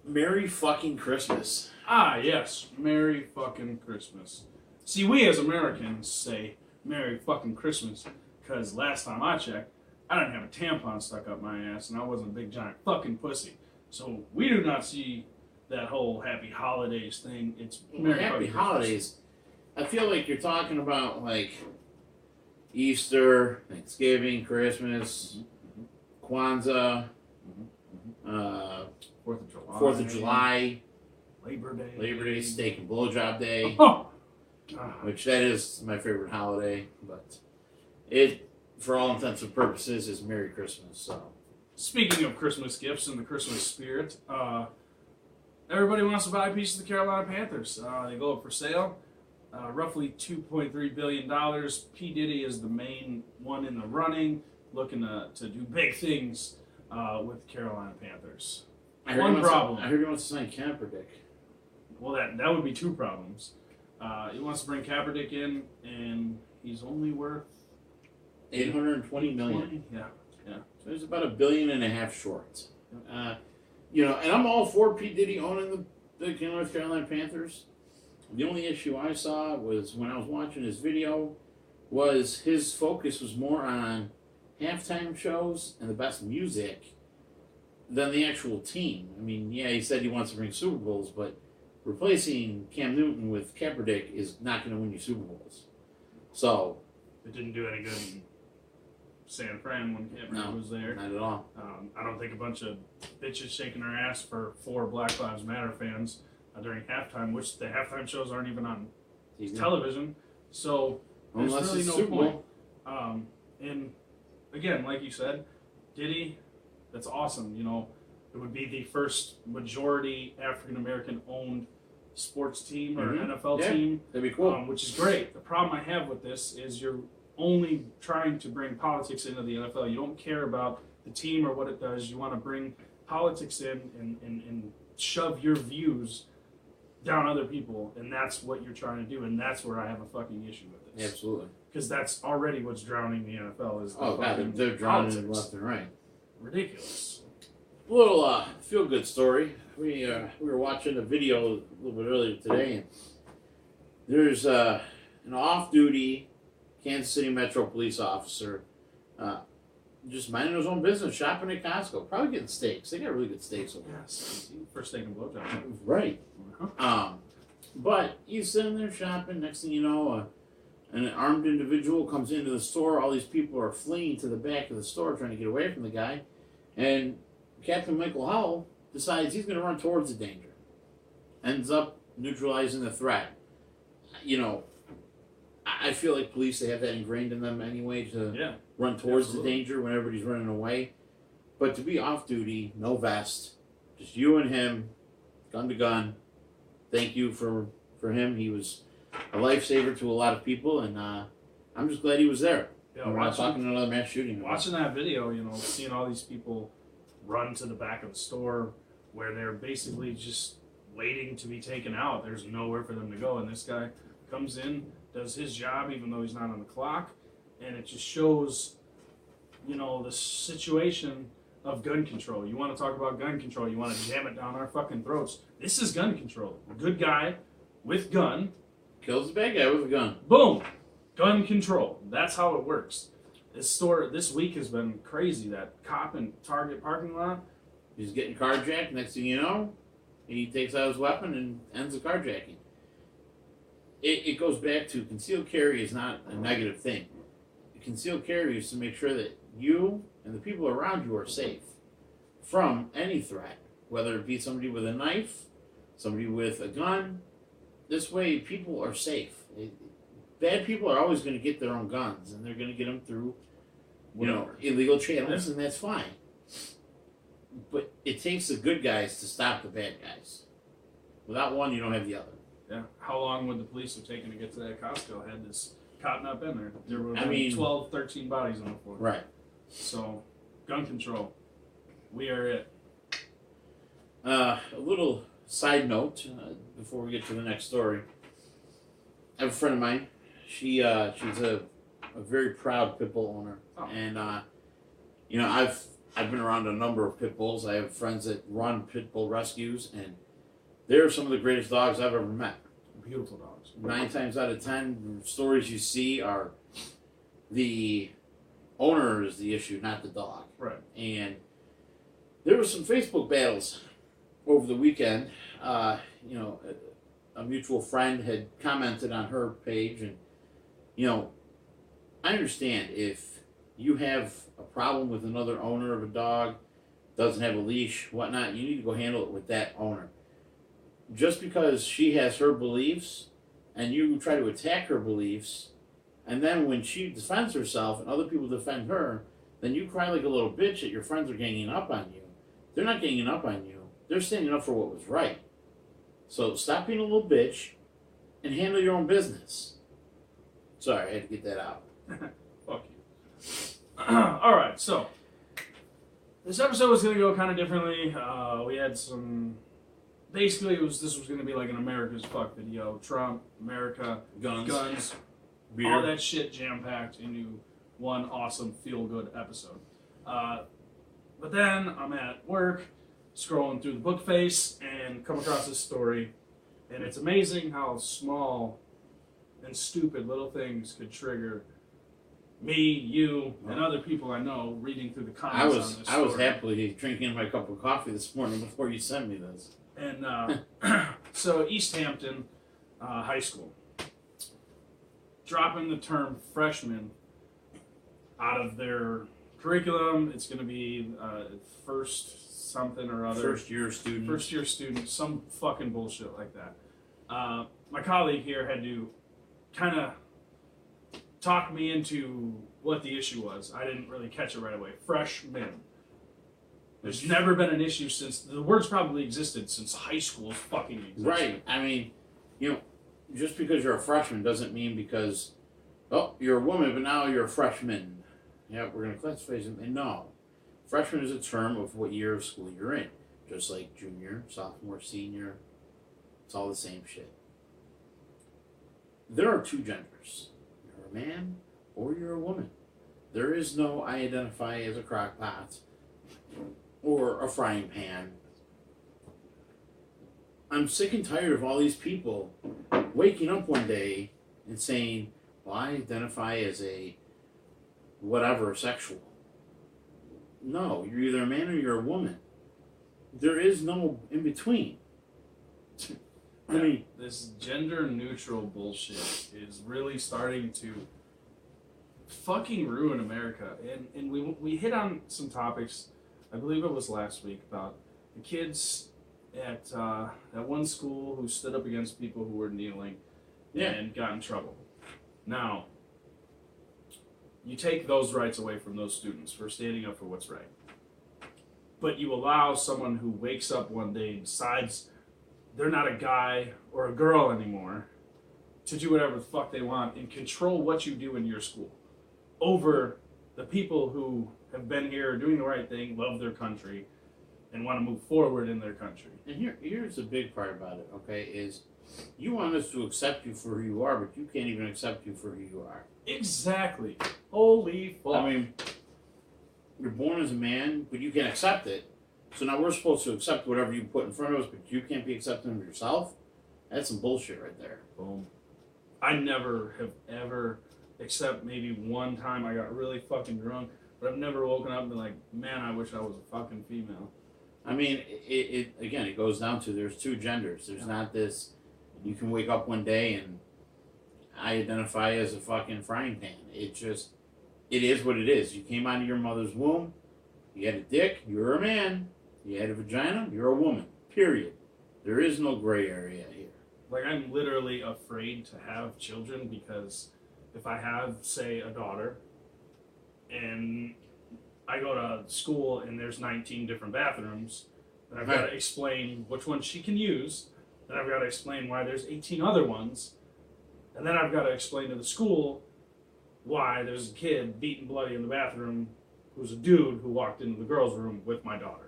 Merry fucking Christmas. Ah, yes. Merry fucking Christmas. See, we as Americans say Merry fucking Christmas because last time I checked, I didn't have a tampon stuck up my ass and I wasn't a big giant fucking pussy. So we do not see that whole Happy Holidays thing. It's Merry Happy fucking Holidays. I feel like you're talking about like Easter, Thanksgiving, Christmas, Kwanzaa, 4th of July, Labor Day, Steak and Blowjob Day, which that is my favorite holiday, but it, for all intents and purposes, is Merry Christmas. So, speaking of Christmas gifts and the Christmas spirit, everybody wants to buy a piece of the Carolina Panthers. They go up for sale. Roughly $2.3 billion. P. Diddy is the main one in the running, looking to do big things with Carolina Panthers. One problem. I heard he wants to sign Kaeperdick. Well, that would be two problems. He wants to bring Kaeperdick in, and he's only worth $820 million. Yeah. So he's about $1.5 billion short. And I'm all for P. Diddy owning the North Carolina Panthers. The only issue I saw was when I was watching his video was his focus was more on halftime shows and the best music than the actual team. I mean, yeah, he said he wants to bring Super Bowls, but replacing Cam Newton with Kaeperdick is not going to win you Super Bowls. So it didn't do any good in San Fran when Kaeperdick was there. Not at all. I don't think a bunch of bitches shaking their ass for 4 Black Lives Matter fans during halftime, which the halftime shows aren't even on television. So there's really no point. And again, like you said, Diddy, that's awesome. You know, it would be the first majority African American owned sports team or NFL team. That'd be cool. Which is great. The problem I have with this is you're only trying to bring politics into the NFL. You don't care about the team or what it does. You want to bring politics in and shove your views down other people, and that's what you're trying to do, and that's where I have a fucking issue with this. Absolutely. Because that's already what's drowning the NFL is they're drowning left and right. Ridiculous. A little feel-good story. We were watching a video a little bit earlier today, and there's an off-duty Kansas City Metro police officer just minding his own business, shopping at Cosco, probably getting steaks. They got really good steaks over there. Yes. First steak and blowjob. Right. But he's sitting there shopping. Next thing you know, an armed individual comes into the store. All these people are fleeing to the back of the store trying to get away from the guy. And Captain Michael Howell decides he's going to run towards the danger. Ends up neutralizing the threat. You know, I feel like police, they have that ingrained in them anyway to run towards the danger when everybody's running away. But to be off duty, no vest, just you and him, gun to gun. Thank you for him. He was a lifesaver to a lot of people, and I'm just glad he was there. Yeah, we're not talking another mass shooting. Watching that video, you know, seeing all these people run to the back of the store where they're basically just waiting to be taken out. There's nowhere for them to go, and this guy comes in, does his job even though he's not on the clock, and it just shows, you know, the situation of gun control. You want to talk about gun control, you want to jam it down our fucking throats. This is gun control. A good guy with gun kills the bad guy with a gun. Boom. Gun control. That's how it works. This week has been crazy. That cop in Target parking lot. He's getting carjacked. Next thing you know, he takes out his weapon and ends the carjacking. It goes back to concealed carry is not a negative thing. Concealed carry is to make sure that you and the people around you are safe from any threat, whether it be somebody with a knife, somebody with a gun. This way, people are safe. Bad people are always going to get their own guns, and they're going to get them through, illegal channels, and that's fine. But it takes the good guys to stop the bad guys. Without one, you don't have the other. Yeah. How long would the police have taken to get to that Costco had this cop not been there? There would have been 12, 13 bodies on the floor. Right. So, gun control. We are it. A little side note before we get to the next story. I have a friend of mine. She's a very proud pit bull owner, and I've I've been around a number of pit bulls. I have friends that run pit bull rescues, and they're some of the greatest dogs I've ever met. Beautiful dogs. 9 times out of 10, stories you see are the owner is the issue, not the dog. Right. And there were some Facebook battles over the weekend. A mutual friend had commented on her page, and I understand if you have a problem with another owner of a dog, doesn't have a leash, whatnot, you need to go handle it with that owner. Just because she has her beliefs and you try to attack her beliefs, and then when she defends herself and other people defend her, then you cry like a little bitch that your friends are ganging up on you. They're not ganging up on you. They're standing up for what was right. So stop being a little bitch and handle your own business. Sorry, I had to get that out. Fuck you. All right, so this episode was going to go kind of differently. We had some... Basically, this was going to be like an America's Fuck video. Trump, America, guns, beer, all that shit jam-packed into one awesome feel-good episode. But then I'm at work, scrolling through the book face, and come across this story. And it's amazing how small and stupid little things could trigger me, you, and other people I know reading through the comments on this story. I was happily drinking my cup of coffee this morning before you sent me this. And so East Hampton High School, dropping the term freshman out of their curriculum. It's going to be first something or other. First year student, some fucking bullshit like that. My colleague here had to kind of talk me into what the issue was. I didn't really catch it right away. Freshman. There's never been an issue since, the words probably existed since high school's fucking existed. Right. I mean, just because you're a freshman doesn't mean because, you're a woman, but now you're a freshman. Yeah, we're going to classify you. No. Freshman is a term of what year of school you're in. Just like junior, sophomore, senior. It's all the same shit. There are 2 genders. You're a man or you're a woman. There is no I identify as a crock pot or a frying pan. I'm sick and tired of all these people waking up one day and saying, well, I identify as a whatever sexual. No, you're either a man or you're a woman. There is no in between. I mean, this gender neutral bullshit is really starting to fucking ruin America. And we hit on some topics, I believe it was last week, about the kids at one school who stood up against people who were kneeling and got in trouble. Now, you take those rights away from those students for standing up for what's right. But you allow someone who wakes up one day and decides they're not a guy or a girl anymore to do whatever the fuck they want and control what you do in your school over the people who have been here doing the right thing, love their country, and want to move forward in their country. And here's the big part about it, okay, is you want us to accept you for who you are, but you can't even accept you for who you are. Exactly. Holy fuck. I mean, you're born as a man, but you can't accept it. So now we're supposed to accept whatever you put in front of us, but you can't be accepting of yourself? That's some bullshit right there. Boom. I never have ever, except maybe one time I got really fucking drunk, but I've never woken up and been like, man, I wish I was a fucking female. I mean, it goes down to there's 2 genders. There's not this, you can wake up one day and I identify as a fucking frying pan. It is what it is. You came out of your mother's womb, you had a dick, you're a man. You had a vagina, you're a woman. Period. There is no gray area here. Like, I'm literally afraid to have children because if I have, say, a daughter and I go to school and there's 19 different bathrooms, then I've got to explain which one she can use, then I've got to explain why there's 18 other ones, and then I've got to explain to the school why there's a kid beaten bloody in the bathroom who's a dude who walked into the girls' room with my daughter.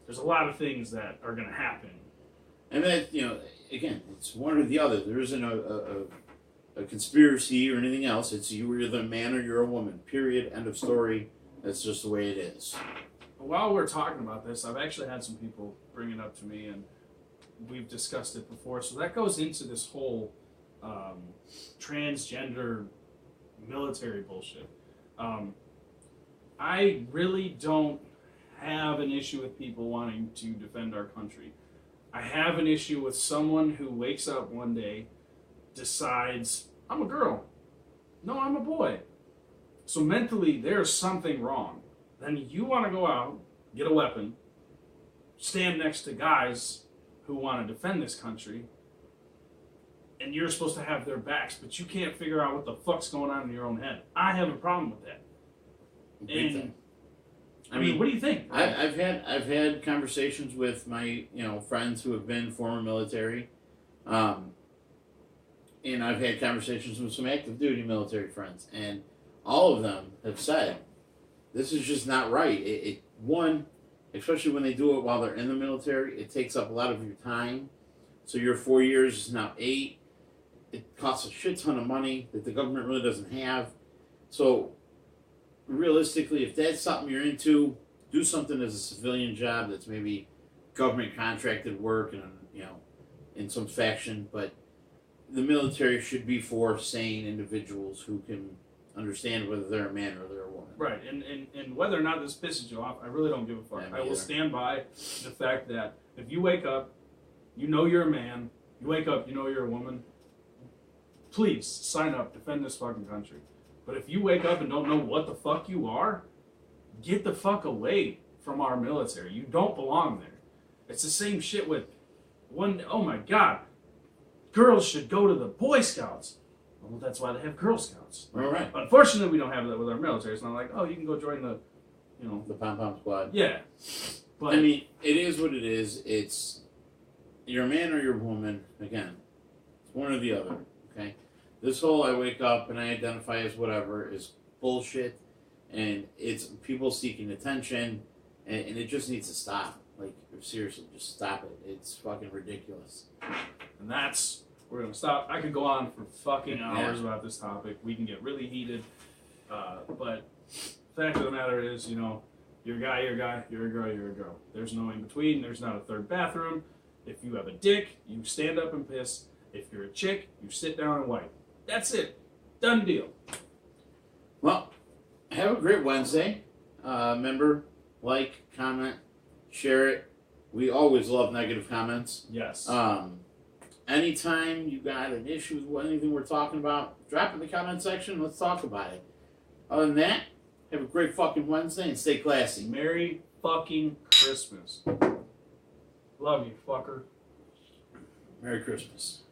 There's a lot of things that are going to happen. And that, again, it's one or the other. There isn't a conspiracy or anything else. It's you're either a man or you're a woman. Period. End of story. That's just the way it is. while we're talking about this, I've actually had some people bring it up to me, and we've discussed it before. So that goes into this whole transgender military bullshit. I really don't have an issue with people wanting to defend our country. I have an issue with someone who wakes up one day, decides, I'm a girl. No, I'm a boy. So mentally, there's something wrong. Then you want to go out, get a weapon, stand next to guys who want to defend this country, and you're supposed to have their backs, but you can't figure out what the fuck's going on in your own head. I have a problem with that. And I mean, what do you think? I've had conversations with my friends who have been former military, and I've had conversations with some active duty military friends, and all of them have said this is just not right. One, especially when they do it while they're in the military, it takes up a lot of your time. So your 4 years is now 8. It costs a shit ton of money that the government really doesn't have. So realistically, if that's something you're into, do something as a civilian job that's maybe government contracted work and in some faction. But the military should be for sane individuals who can understand whether they're a man or they're a woman. Right, and whether or not this pisses you off, I really don't give a fuck. Yeah, I will stand by the fact that if you wake up, you know you're a man, you wake up, you know you're a woman, please sign up, defend this fucking country. But if you wake up and don't know what the fuck you are, get the fuck away from our military. You don't belong there. It's the same shit with oh my God, girls should go to the Boy Scouts. Well, that's why they have Girl Scouts. All right. Unfortunately, we don't have that with our military. It's not like, oh, you can go join the, the pom-pom squad. Yeah. But I mean, it is what it is. It's you're a man or you're a woman. Again, it's one or the other. Okay. This whole I wake up and I identify as whatever is bullshit, and it's people seeking attention, and it just needs to stop. Like, seriously, just stop it. It's fucking ridiculous. And that's we're gonna stop. I could go on for fucking hours about this topic. We can get really heated, but the fact of the matter is, you're a guy, you're a guy, you're a girl, you're a girl. There's no in between. There's not a third bathroom. If you have a dick, you stand up and piss. If you're a chick, you sit down and wipe. That's it. Done deal. Well, have a great Wednesday. Remember, like, comment, share it. We always love negative comments. Yes. Anytime you got an issue with anything we're talking about, drop it in the comment section. Let's talk about it. Other than that, have a great fucking Wednesday and stay classy. Merry fucking Christmas. Love you, fucker. Merry Christmas.